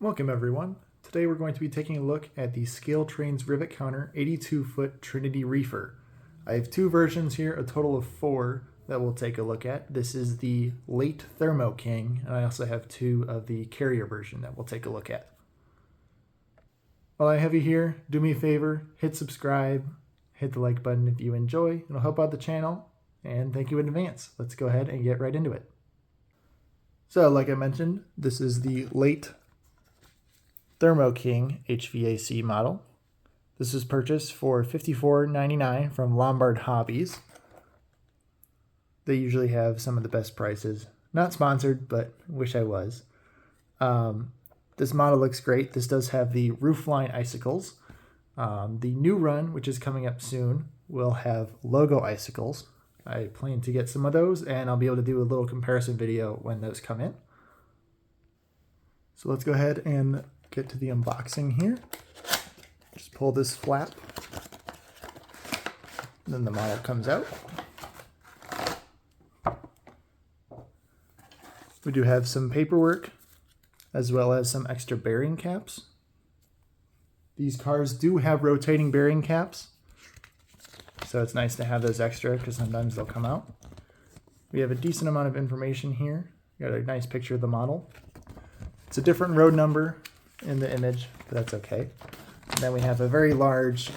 Welcome everyone. Today we're going to be taking a look at the ScaleTrains Rivet Counter 82-foot Trinity Reefer. I have two versions here, a total of 4 that we'll take a look at. This is the Late Thermo King, and I also have 2 of the carrier version that we'll take a look at. While I have you here, do me a favor, hit subscribe, hit the like button if you enjoy. It'll help out the channel, and thank you in advance. Let's go ahead and get right into it. So like I mentioned, this is the Late Thermo King HVAC model. This was purchased for $54.99 from Lombard Hobbies. They usually have some of the best prices. Not sponsored, but wish I was. This model looks great. This does have the Roofline Icicles. The new run, which is coming up soon, will have logo Icicles. I plan to get some of those, and I'll be able to do a little comparison video when those come in. So let's go ahead and get to the unboxing here. Just pull this flap, and then the model comes out. We do have some paperwork as well as some extra bearing caps. These cars do have rotating bearing caps, so it's nice to have those extra because sometimes they'll come out. We have a decent amount of information here. Got a nice picture of the model. It's a different road number in the image, but that's okay. And then we have a very large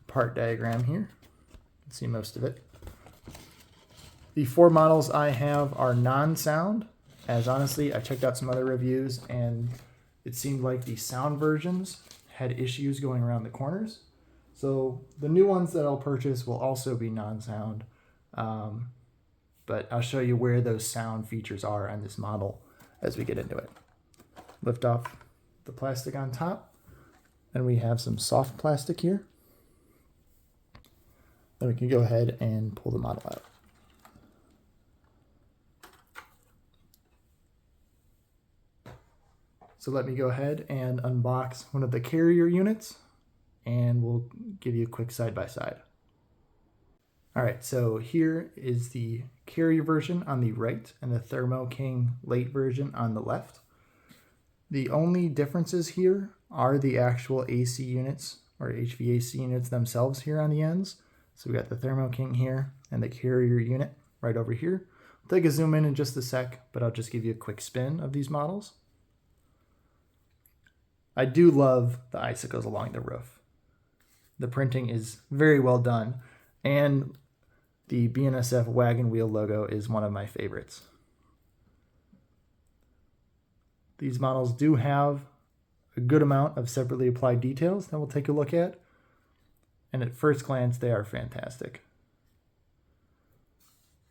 part diagram here. You can see most of it. The 4 models I have are non-sound, as honestly I checked out some other reviews and it seemed like the sound versions had issues going around the corners. So the new ones that I'll purchase will also be non-sound, but I'll show you where those sound features are on this model as we get into it. Lift off the plastic on top, and we have some soft plastic here. Then we can go ahead and pull the model out. So let me go ahead and unbox one of the carrier units, and we'll give you a quick side-by-side. All right, so here is the carrier version on the right and the Thermo King Late version on the left. The only differences here are the actual AC units or HVAC units themselves here on the ends. So we got the Thermo King here and the carrier unit right over here. I'll take a zoom in just a sec, but I'll just give you a quick spin of these models. I do love the icicles along the roof. The printing is very well done, and the BNSF wagon wheel logo is one of my favorites. These models do have a good amount of separately applied details that we'll take a look at, and at first glance they are fantastic.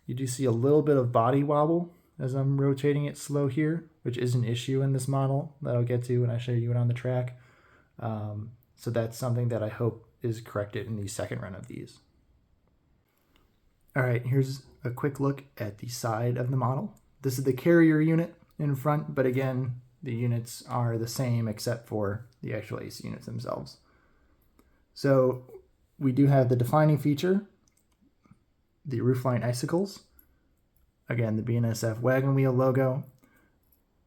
You do see a little bit of body wobble as I'm rotating it slow here, which is an issue in this model that I'll get to when I show you it on the track. So that's something that I hope is corrected in the second run of these. All right, here's a quick look at the side of the model. This is the carrier unit in front, but again, the units are the same except for the actual AC units themselves. So we do have the defining feature, the Roofline Icicles. Again, the BNSF wagon wheel logo.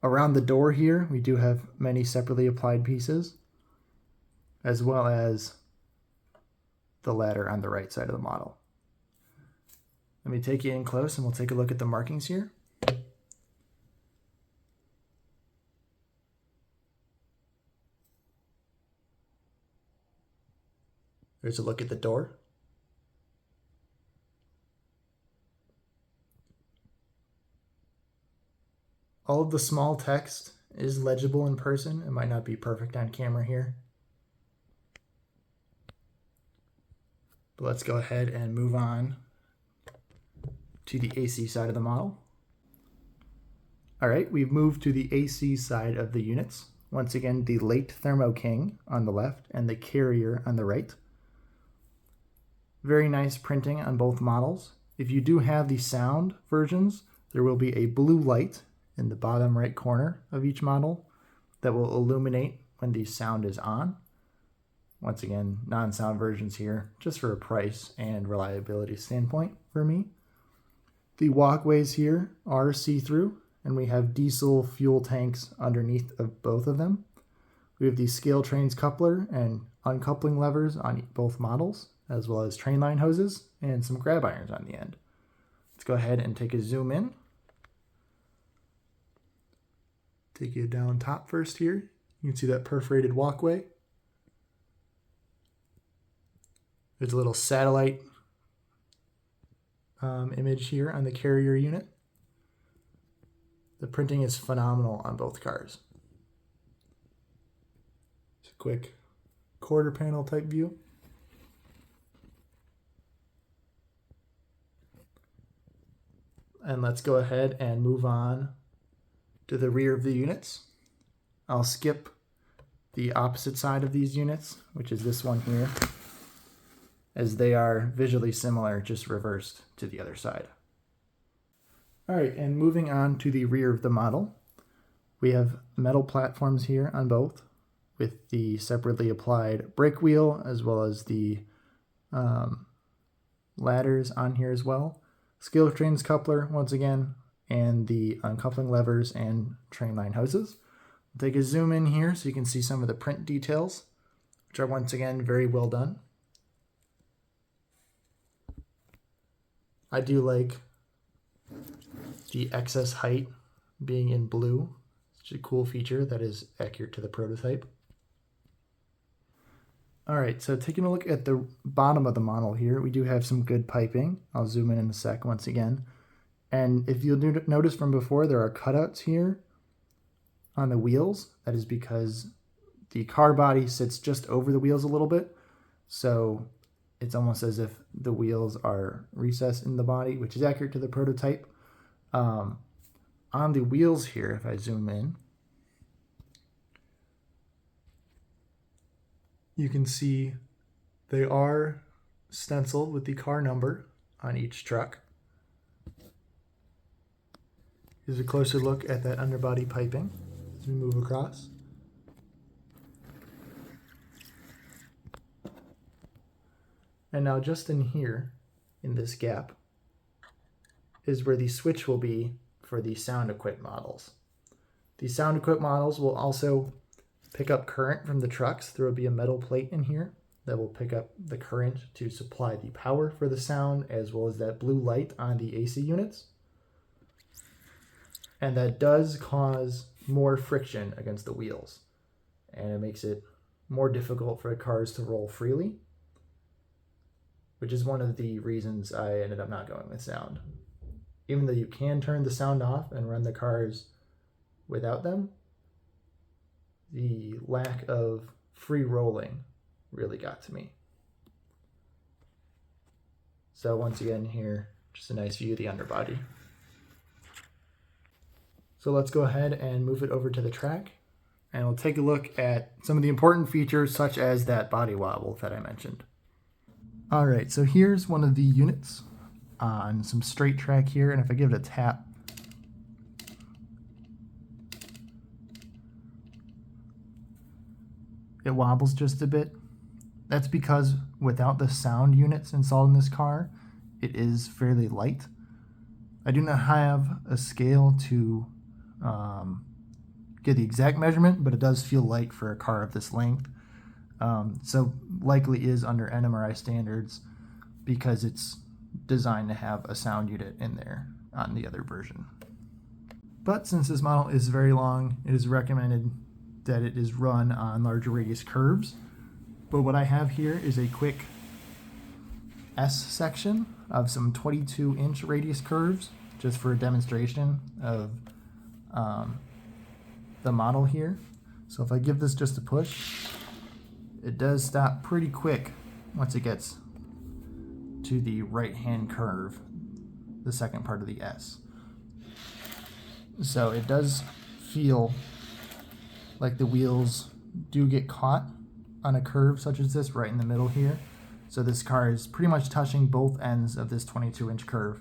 Around the door here, we do have many separately applied pieces, as well as the ladder on the right side of the model. Let me take you in close and we'll take a look at the markings here. There's a look at the door. All of the small text is legible in person. It might not be perfect on camera here. But let's go ahead and move on to the AC side of the model. All right, we've moved to the AC side of the units. Once again, the Late Thermo King on the left and the carrier on the right. Very nice printing on both models. If you do have the sound versions, there will be a blue light in the bottom right corner of each model that will illuminate when the sound is on. Once again, non-sound versions here, just for a price and reliability standpoint for me. The walkways here are see-through, and we have diesel fuel tanks underneath of both of them. We have the ScaleTrains coupler and uncoupling levers on both models, as well as train line hoses and some grab irons on the end. Let's go ahead and take a zoom in. Take you down top first here. You can see that perforated walkway. There's a little satellite image here on the carrier unit. The printing is phenomenal on both cars. It's a quick quarter panel type view. And let's go ahead and move on to the rear of the units. I'll skip the opposite side of these units, which is this one here, as they are visually similar, just reversed to the other side. All right, and moving on to the rear of the model, we have metal platforms here on both, with the separately applied brake wheel, as well as the ladders on here as well. ScaleTrains coupler, once again, and the uncoupling levers and train line hoses. I'll take a zoom in here so you can see some of the print details, which are once again very well done. I do like the excess height being in blue. It's a cool feature that is accurate to the prototype. All right, so taking a look at the bottom of the model here, we do have some good piping. I'll zoom in a sec once again. And if you'll notice from before, there are cutouts here on the wheels. That is because the car body sits just over the wheels a little bit. So it's almost as if the wheels are recessed in the body, which is accurate to the prototype. On the wheels here, if I zoom in, you can see they are stenciled with the car number on each truck. Here's a closer look at that underbody piping as we move across. And now just in here, in this gap, is where the switch will be for the sound equipped models. The sound equipped models will also pick up current from the trucks. There will be a metal plate in here that will pick up the current to supply the power for the sound, as well as that blue light on the AC units. And that does cause more friction against the wheels, and it makes it more difficult for the cars to roll freely, which is one of the reasons I ended up not going with sound. Even though you can turn the sound off and run the cars without them, the lack of free rolling really got to me. So once again here, just a nice view of the underbody. So let's go ahead and move it over to the track, and we'll take a look at some of the important features, such as that body wobble that I mentioned. All right, so here's one of the units on some straight track here, and if I give it a tap, it wobbles just a bit. That's because without the sound units installed in this car, it is fairly light. I do not have a scale to get the exact measurement, but it does feel light for a car of this length. So likely is under NMRI standards because it's designed to have a sound unit in there on the other version. But since this model is very long, it is recommended that it is run on larger radius curves. But what I have here is a quick S section of some 22-inch radius curves, just for a demonstration of the model here. So if I give this just a push, it does stop pretty quick once it gets to the right-hand curve, the second part of the S. So it does feel like the wheels do get caught on a curve such as this right in the middle here. So this car is pretty much touching both ends of this 22-inch curve.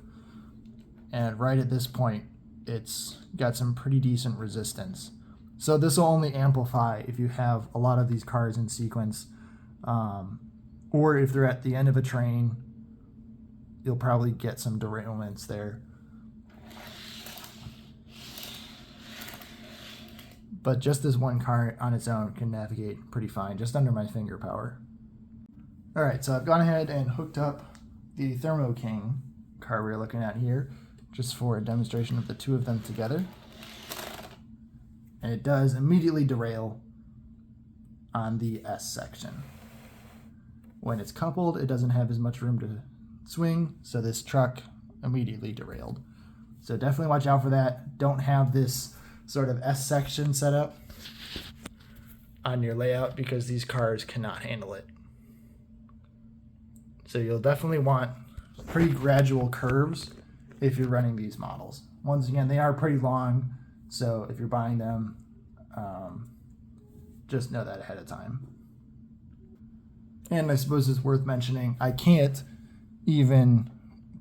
And right at this point, it's got some pretty decent resistance. So this will only amplify if you have a lot of these cars in sequence, or if they're at the end of a train, you'll probably get some derailments there. but just this one car on its own can navigate pretty fine, just under my finger power. All right, so I've gone ahead and hooked up the Thermo King car we're looking at here, just for a demonstration of the two of them together. And it does immediately derail on the S section. When it's coupled, it doesn't have as much room to swing, so this truck immediately derailed. So definitely watch out for that. Don't have this sort of S section set up on your layout because these cars cannot handle it. So you'll definitely want pretty gradual curves if you're running these models. Once again, they are pretty long, so if you're buying them, just know that ahead of time. And I suppose it's worth mentioning, I can't even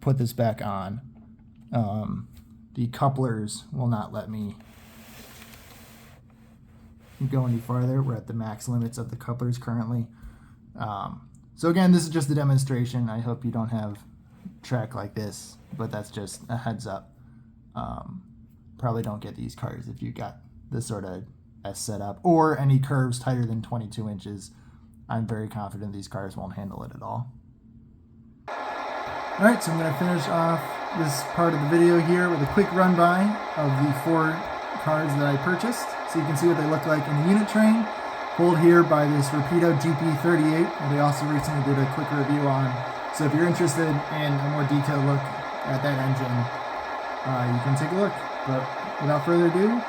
put this back on. The couplers will not let me go any farther. We're at the max limits of the couplers currently. So again, this is just a demonstration. I hope you don't have track like this, but that's just a heads up. Probably don't get these cars if you got this sort of S setup or any curves tighter than 22 inches. I'm very confident these cars won't handle it at all. All right, so I'm going to finish off this part of the video here with a quick run by of the 4 cars that I purchased, so you can see what they look like in a unit train, pulled here by this Rapido GP38, and they also recently did a quick review on. So if you're interested in a more detailed look at that engine, you can take a look. But without further ado,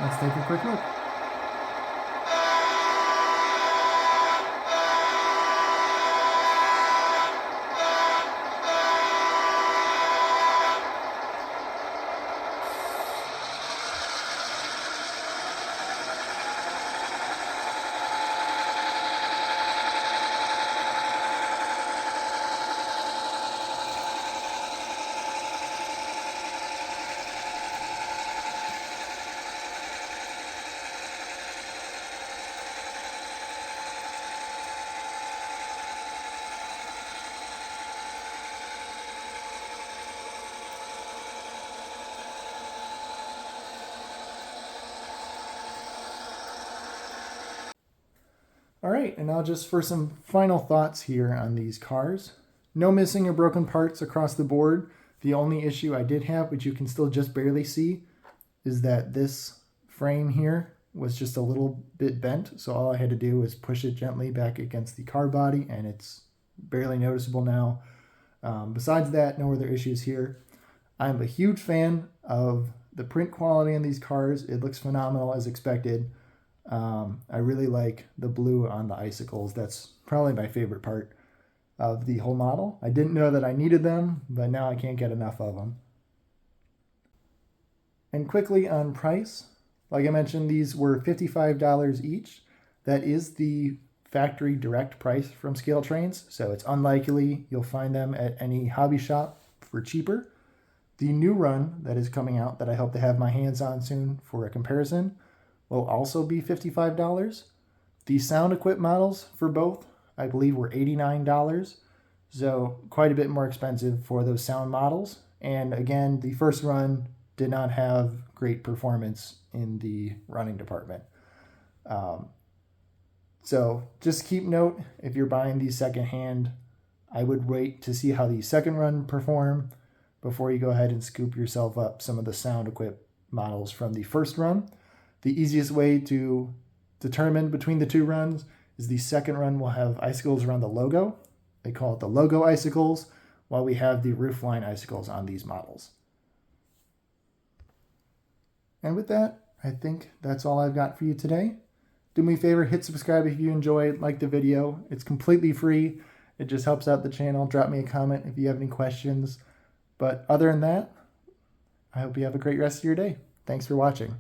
let's take a quick look. All right, and now just for some final thoughts here on these cars. No missing or broken parts across the board. The only issue I did have, which you can still just barely see, is that this frame here was just a little bit bent. So all I had to do was push it gently back against the car body, and it's barely noticeable now. Besides that, no other issues here. I'm a huge fan of the print quality in these cars. It looks phenomenal as expected. I really like the blue on the Icicles. That's probably my favorite part of the whole model. I didn't know that I needed them, but now I can't get enough of them. And quickly on price, like I mentioned, these were $55 each. That is the factory direct price from ScaleTrains, so it's unlikely you'll find them at any hobby shop for cheaper. The new run that is coming out that I hope to have my hands on soon for a comparison will also be $55. The sound equipped models for both, I believe, were $89, so quite a bit more expensive for those sound models. And again, the first run did not have great performance in the running department. So just keep note, if you're buying these secondhand, I would wait to see how the second run perform before you go ahead and scoop yourself up some of the sound equipped models from the first run. The easiest way to determine between the two runs is the second run will have icicles around the logo. They call it the logo icicles, while we have the Roofline icicles on these models. And with that, I think that's all I've got for you today. Do me a favor, hit subscribe if you enjoyed, like the video. It's completely free. It just helps out the channel. Drop me a comment if you have any questions. But other than that, I hope you have a great rest of your day. Thanks for watching.